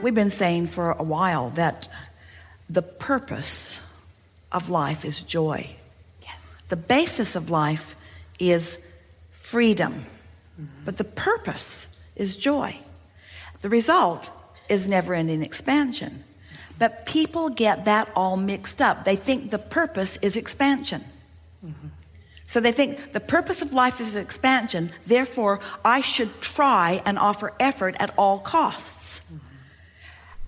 we've been saying for a while that the purpose of life is joy. Yes. The basis of life is freedom. But the purpose is joy. The result is never-ending expansion. But people get that all mixed up. They think the purpose is expansion. So they think the purpose of life is expansion, therefore I should try and offer effort at all costs.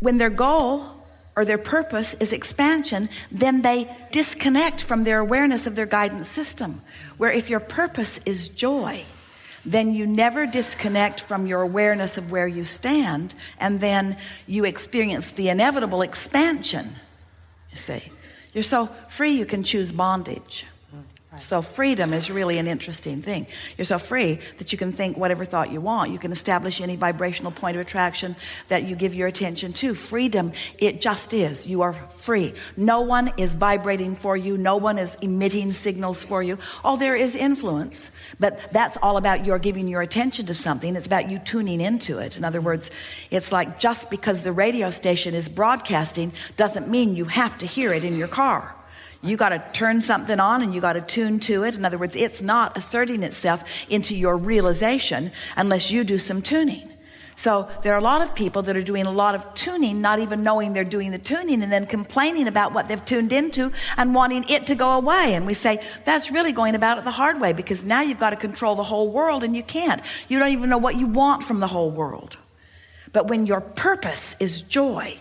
When their goal or their purpose is expansion, then they disconnect from their awareness of their guidance system. Where if your purpose is joy, then you never disconnect from your awareness of where you stand, and then you experience the inevitable expansion. You see, you're so free you can choose bondage. So freedom is really an interesting thing. You're so free that you can think whatever thought you want. You can establish any vibrational point of attraction that you give your attention to. Freedom, it just is. You are free. No one is vibrating for you. No one is emitting signals for you. Oh, there is influence, but that's all about your giving your attention to something. It's about you tuning into it. In other words, it's like just because the radio station is broadcasting doesn't mean you have to hear it in your car. You got to turn something on and you got to tune to it. In other words, it's not asserting itself into your realization unless you do some tuning. So there are a lot of people that are doing a lot of tuning, not even knowing they're doing the tuning, and then complaining about what they've tuned into and wanting it to go away. And we say, that's really going about it the hard way, because now you've got to control the whole world, and you can't. You don't even know what you want from the whole world. But when your purpose is joy,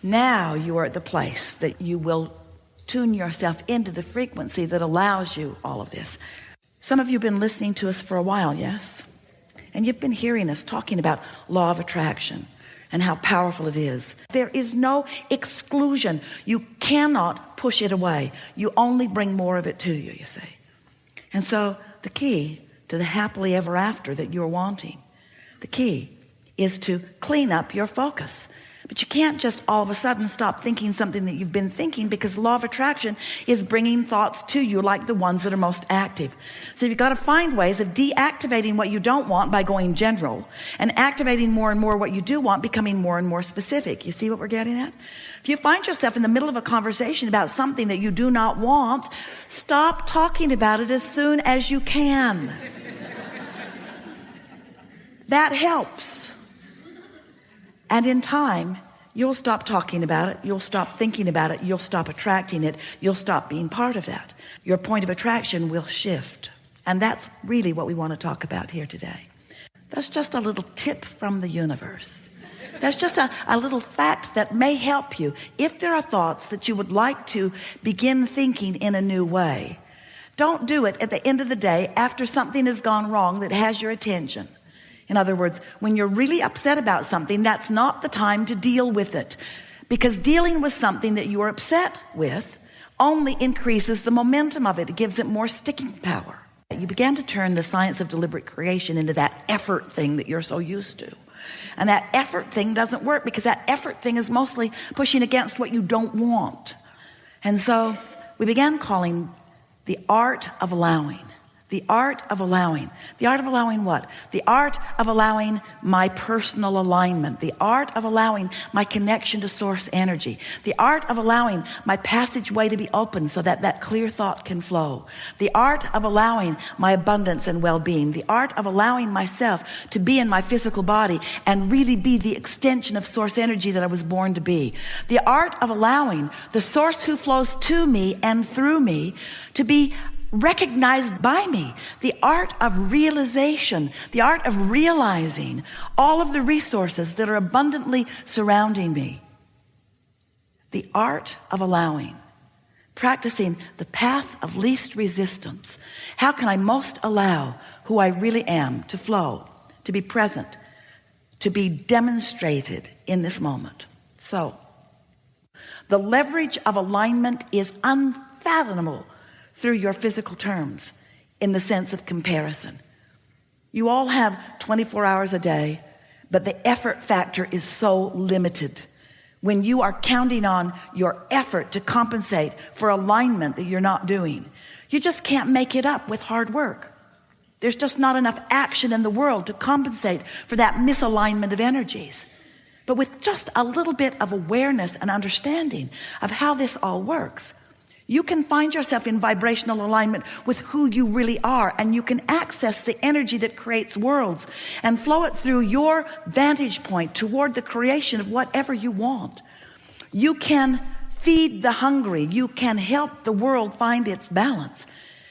now you are at the place that you will tune yourself into the frequency that allows you all of this. Some of you have been listening to us for a while, yes? And you've been hearing us talking about law of attraction and how powerful it is. There is no exclusion. You cannot push it away. You only bring more of it to you, you see. And so the key to the happily ever after that you're wanting, the key is to clean up your focus. But you can't just all of a sudden stop thinking something that you've been thinking, because the law of attraction is bringing thoughts to you like the ones that are most active. So you've got to find ways of deactivating what you don't want by going general, and activating more and more what you do want, becoming more and more specific. You see what we're getting at? If you find yourself in the middle of a conversation about something that you do not want, stop talking about it as soon as you can. That helps. And in time, you'll stop talking about it. You'll stop thinking about it. You'll stop attracting it. You'll stop being part of that. Your point of attraction will shift. And that's really what we want to talk about here today. That's just a little tip from the universe. That's just a little fact that may help you. If there are thoughts that you would like to begin thinking in a new way, don't do it at the end of the day after something has gone wrong that has your attention. In other words, when you're really upset about something, that's not the time to deal with it, because dealing with something that you are upset with only increases the momentum of it. It gives it more sticking power. You began to turn the science of deliberate creation into that effort thing that you're so used to. And that effort thing doesn't work, because that effort thing is mostly pushing against what you don't want. And so we began calling the art of allowing. The art of allowing. The art of allowing what? The art of allowing my personal alignment. The art of allowing my connection to source energy. The art of allowing my passageway to be open so that that clear thought can flow. The art of allowing my abundance and well-being. The art of allowing myself to be in my physical body and really be the extension of source energy that I was born to be. The art of allowing the source who flows to me and through me to be recognized by me. The art of realization, the art of realizing all of the resources that are abundantly surrounding me. The art of allowing, practicing the path of least resistance. How can I most allow who I really am to flow, to be present, to be demonstrated in this moment? So, the leverage of alignment is unfathomable through your physical terms, in the sense of comparison. You all have 24 hours a day, but the effort factor is so limited. When you are counting on your effort to compensate for alignment that you're not doing, you just can't make it up with hard work. There's just not enough action in the world to compensate for that misalignment of energies. But with just a little bit of awareness and understanding of how this all works, you can find yourself in vibrational alignment with who you really are, and you can access the energy that creates worlds and flow it through your vantage point toward the creation of whatever you want. You can feed the hungry. You can help the world find its balance.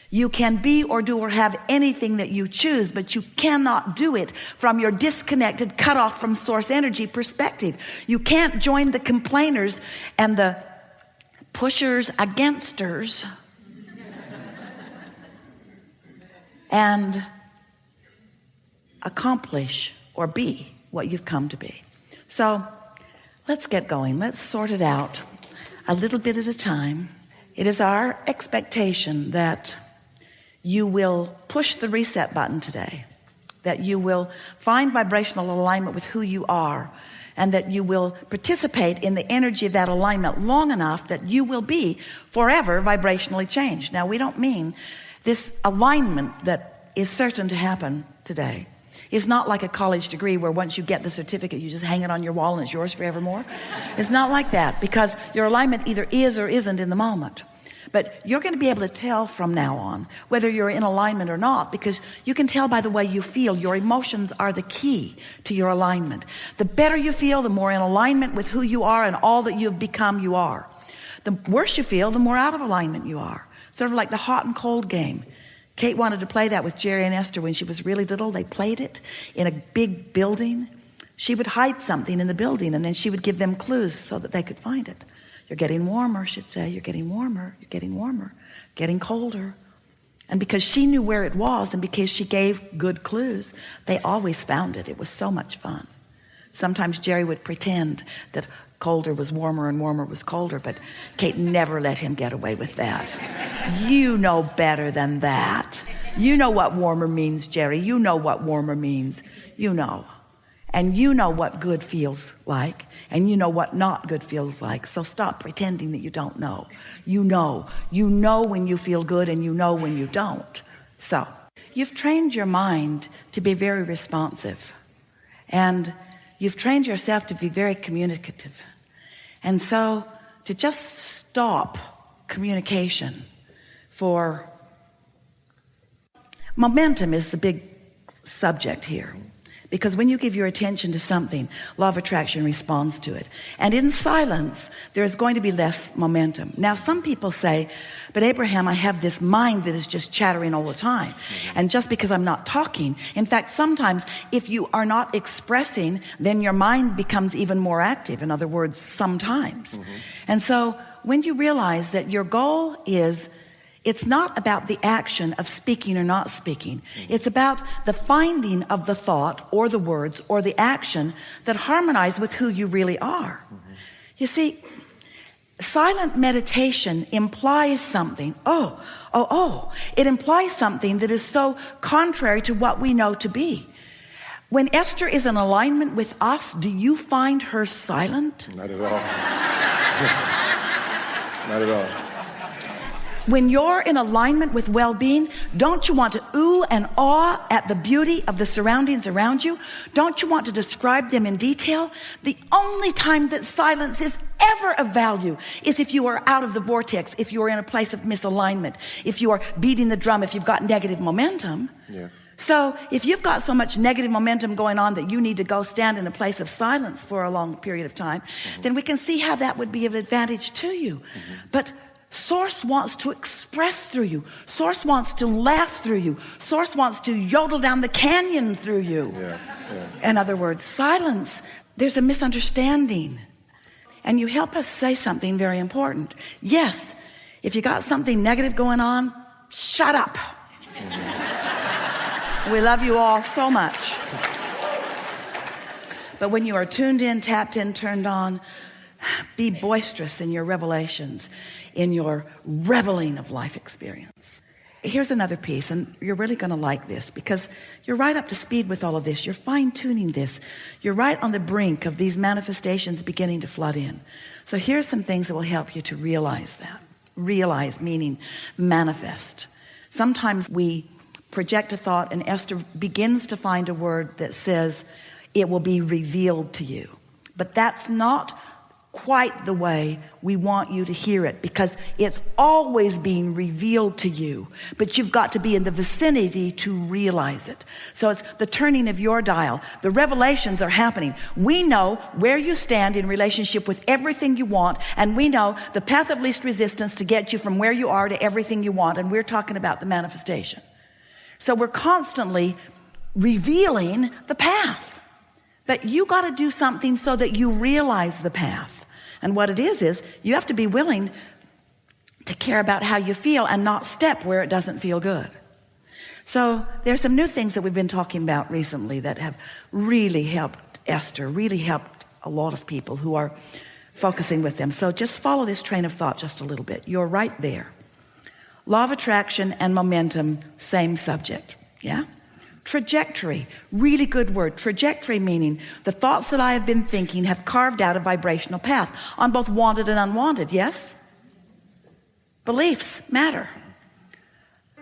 You can be or do or have anything that you choose, but you cannot do it from your disconnected, cut off from source energy perspective. You can't join the complainers and the pushers againsters and accomplish or be what you've come to be. So let's get going. Let's sort it out a little bit at a time. It is our expectation that you will push the reset button today, that you will find vibrational alignment with who you are, and that you will participate in the energy of that alignment long enough that you will be forever vibrationally changed. Now, we don't mean this alignment that is certain to happen today is not like a college degree where once you get the certificate, you just hang it on your wall and it's yours forevermore. It's not like that, because your alignment either is or isn't in the moment. But you're going to be able to tell from now on whether you're in alignment or not, because you can tell by the way you feel. Your emotions are the key to your alignment. The better you feel, the more in alignment with who you are and all that you've become you are. The worse you feel, the more out of alignment you are. Sort of like the hot and cold game. Kate wanted to play that with Jerry and Esther when she was really little. They played it in a big building. She would hide something in the building, and then she would give them clues so that they could find it. You're getting warmer, she'd say. You're getting warmer. You're getting warmer. Getting colder. And because she knew where it was, and because she gave good clues, they always found it. It was so much fun. Sometimes Jerry would pretend that colder was warmer and warmer was colder, but Kate never let him get away with that. You know better than that. You know what warmer means, Jerry. You know what warmer means. You know. And you know what good feels like, and you know what not good feels like. So stop pretending that you don't know. You know. You know when you feel good, and you know when you don't. So you've trained your mind to be very responsive, and you've trained yourself to be very communicative. And so to just stop communication for momentum is the big subject here. Because when you give your attention to something, law of attraction responds to it. And in silence, there's going to be less momentum. Now, some people say, but Abraham, I have this mind that is just chattering all the time. And just because I'm not talking, in fact, sometimes if you are not expressing, then your mind becomes even more active. In other words, sometimes. And so when you realize that your goal is, it's not about the action of speaking or not speaking. It's about the finding of the thought or the words or the action that harmonize with who you really are. You see, silent meditation implies something. It implies something that is so contrary to what we know to be. When Esther is in alignment with us, do you find her silent? Not at all. Not at all. When you're in alignment with well-being, don't you want to ooh and awe at the beauty of the surroundings around you? Don't you want to describe them in detail? The only time that silence is ever of value is if you are out of the vortex, if you are in a place of misalignment, if you are beating the drum, if you've got negative momentum. Yes. So if you've got so much negative momentum going on that you need to go stand in a place of silence for a long period of time, then we can see how that would be of advantage to you. But Source wants to express through you. Source wants to laugh through you. Source wants to yodel down the canyon through you. In other words, silence, there's a misunderstanding. And you help us say something very important. Yes, if you got something negative going on, shut up. We love you all so much. But when you are tuned in, tapped in, turned on, be boisterous in your revelations, in your reveling of life experience. Here's another piece, and you're really going to like this, because you're right up to speed with all of this. You're fine-tuning this. You're right on the brink of these manifestations beginning to flood in. So here's some things that will help you to realize that. Realize, meaning manifest. Sometimes we project a thought, and Esther begins to find a word that says, it will be revealed to you. But that's not quite the way we want you to hear it, because it's always being revealed to you, but you've got to be in the vicinity to realize it. So it's the turning of your dial. The revelations are happening. We know where you stand in relationship with everything you want, and we know the path of least resistance to get you from where you are to everything you want, and we're talking about the manifestation. So we're constantly revealing the path, but you got to do something so that you realize the path. And what it is you have to be willing to care about how you feel and not step where it doesn't feel good. So there's some new things that we've been talking about recently that have really helped Esther, really helped a lot of people who are focusing with them. So just follow this train of thought just a little bit. You're right there. Law of attraction and momentum, same subject. Yeah? Trajectory, really good word. Trajectory meaning the thoughts that I have been thinking have carved out a vibrational path on both wanted and unwanted. Yes? Beliefs matter.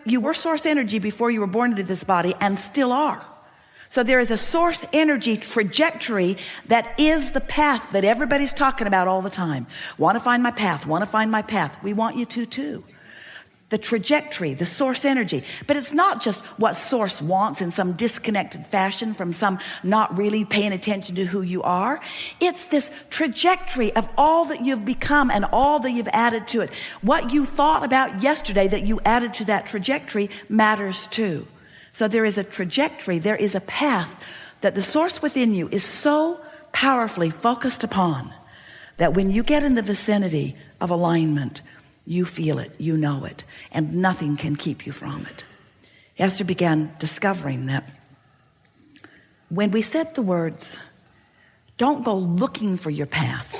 You were source energy before you were born into this body and still are. So there is a source energy trajectory that is the path that everybody's talking about all the time. Want to find my path, want to find my path. We want you to too. The trajectory, the source energy. But it's not just what source wants in some disconnected fashion from some not really paying attention to who you are. It's this trajectory of all that you've become and all that you've added to it. What you thought about yesterday that you added to that trajectory matters too. So there is a trajectory, there is a path that the source within you is so powerfully focused upon that when you get in the vicinity of alignment, you feel it, you know it, and nothing can keep you from it. Esther began discovering that when we said the words, don't go looking for your path,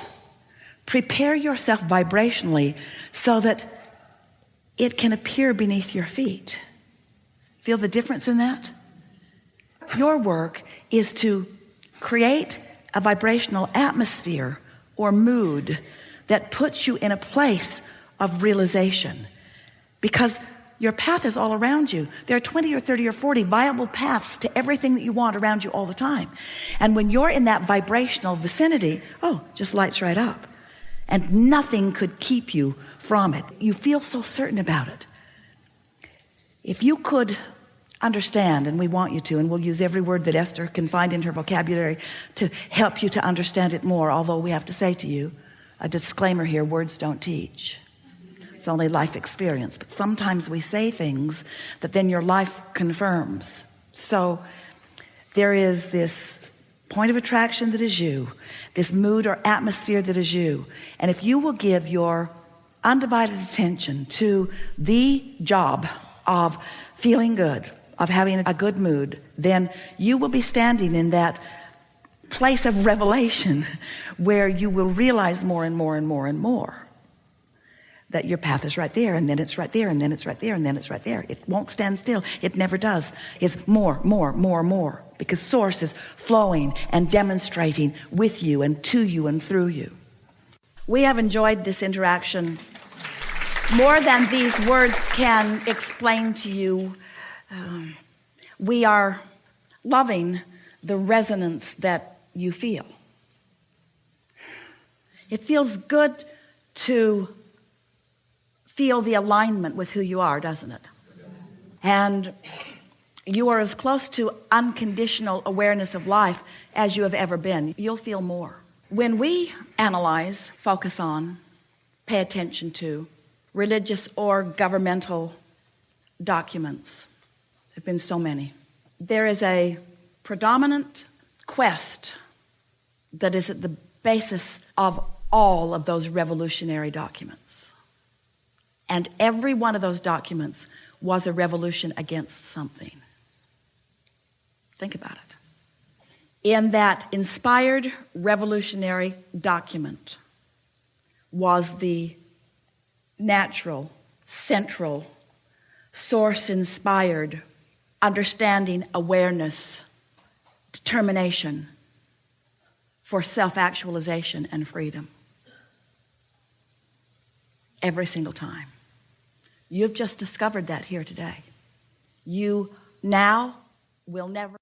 prepare yourself vibrationally so that it can appear beneath your feet. Feel the difference in that? Your work is to create a vibrational atmosphere or mood that puts you in a place of realization, because your path is all around you. There are 20 or 30 or 40 viable paths to everything that you want around you all the time. And when you're in that vibrational vicinity, just lights right up. And nothing could keep you from it. You feel so certain about it. If you could understand, and we want you to, and we'll use every word that Esther can find in her vocabulary to help you to understand it more, although we have to say to you, a disclaimer here, words don't teach. It's only life experience. But sometimes we say things that then your life confirms. So there is this point of attraction that is you, this mood or atmosphere that is you. And if you will give your undivided attention to the job of feeling good, of having a good mood, then you will be standing in that place of revelation where you will realize more and more and more and more that your path is right there, and then it's right there, and then it's right there, and then it's right there. It won't stand still. It never does. It's more, because source is flowing and demonstrating with you and to you and through you. We have enjoyed this interaction more than these words can explain to you. We are loving the resonance that you feel. It feels good to feel the alignment with who you are, doesn't it? And you are as close to unconditional awareness of life as you have ever been. You'll feel more. When we analyze, focus on, pay attention to religious or governmental documents, there have been so many, there is a predominant quest that is at the basis of all of those revolutionary documents. And every one of those documents was a revolution against something. Think about it. In that inspired revolutionary document was the natural, central, source-inspired understanding, awareness, determination for self-actualization and freedom. Every single time. You've just discovered that here today. You now will never